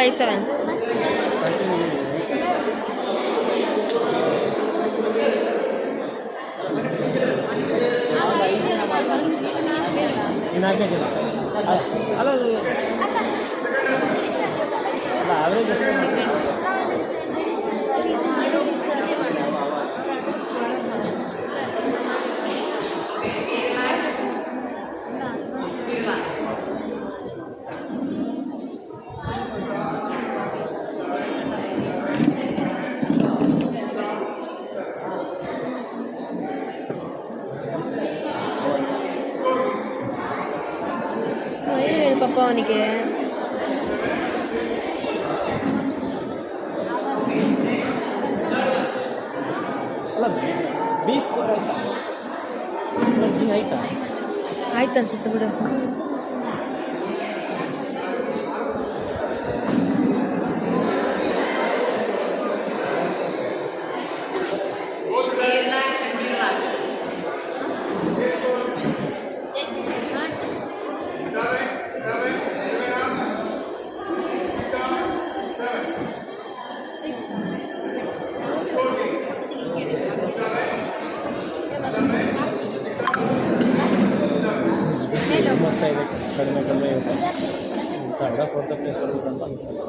5-7. ಅಲ್ಲ average smile ಹೇಳಿ ಪಾಪ ಅವನಿಗೆ. ಅಲ್ಲ ಬಿ ಸ್ಕೋರ್ ಆಯ್ತಾ ಬಿ ಆಯ್ತಾ ಆಯ್ತು ಅನ್ಸುತ್ತೆ ಬಿಡು. ಕಡಿಮೆ ಇರುತ್ತೆ ಥರ್ಡ್ ಫೋರ್ತ್ ಪ್ಲೇಸ್ ಬರ್ಬೇಕಂತ ಅನ್ಸುತ್ತೆ.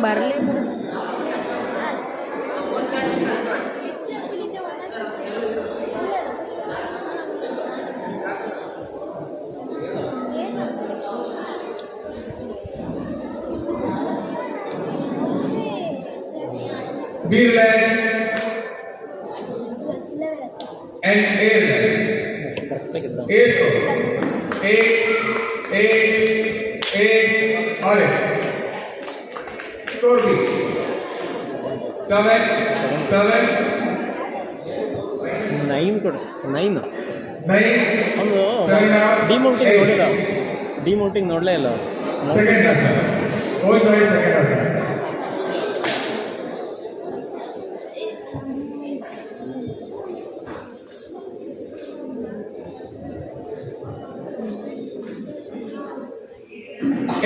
ಬರಲಿ ಬಿಡು. Be relaxed and A relaxed. ಕರೆಕ್ಟಾಗಿದ್ದ A score. All right. Score B. 7. 9 ಕೊಡು 9 ಅವನು 7. ಡಿಮೌಂಟಿಂಗ್ ನೋಡಿಲ್ಲ, ಡಿಮೌಂಟಿಂಗ್ ನೋಡಲೇ ಇಲ್ಲ Second half. Oh, sorry, second half.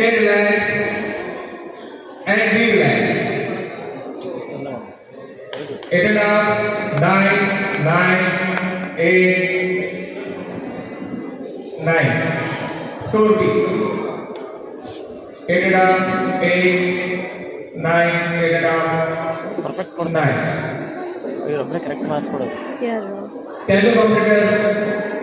A relaxed and B relaxed. 8.5, 9, 8, 9. Score B. 8.5, 8, 9, 8.5, perfect ಕೊಡು 9. ಒಬ್ಬರೇ ಕರೆಕ್ಟ್ ಮಾರ್ಕ್ಸ್ ಕೊಡೋದು. ಯಾರು? Can you complete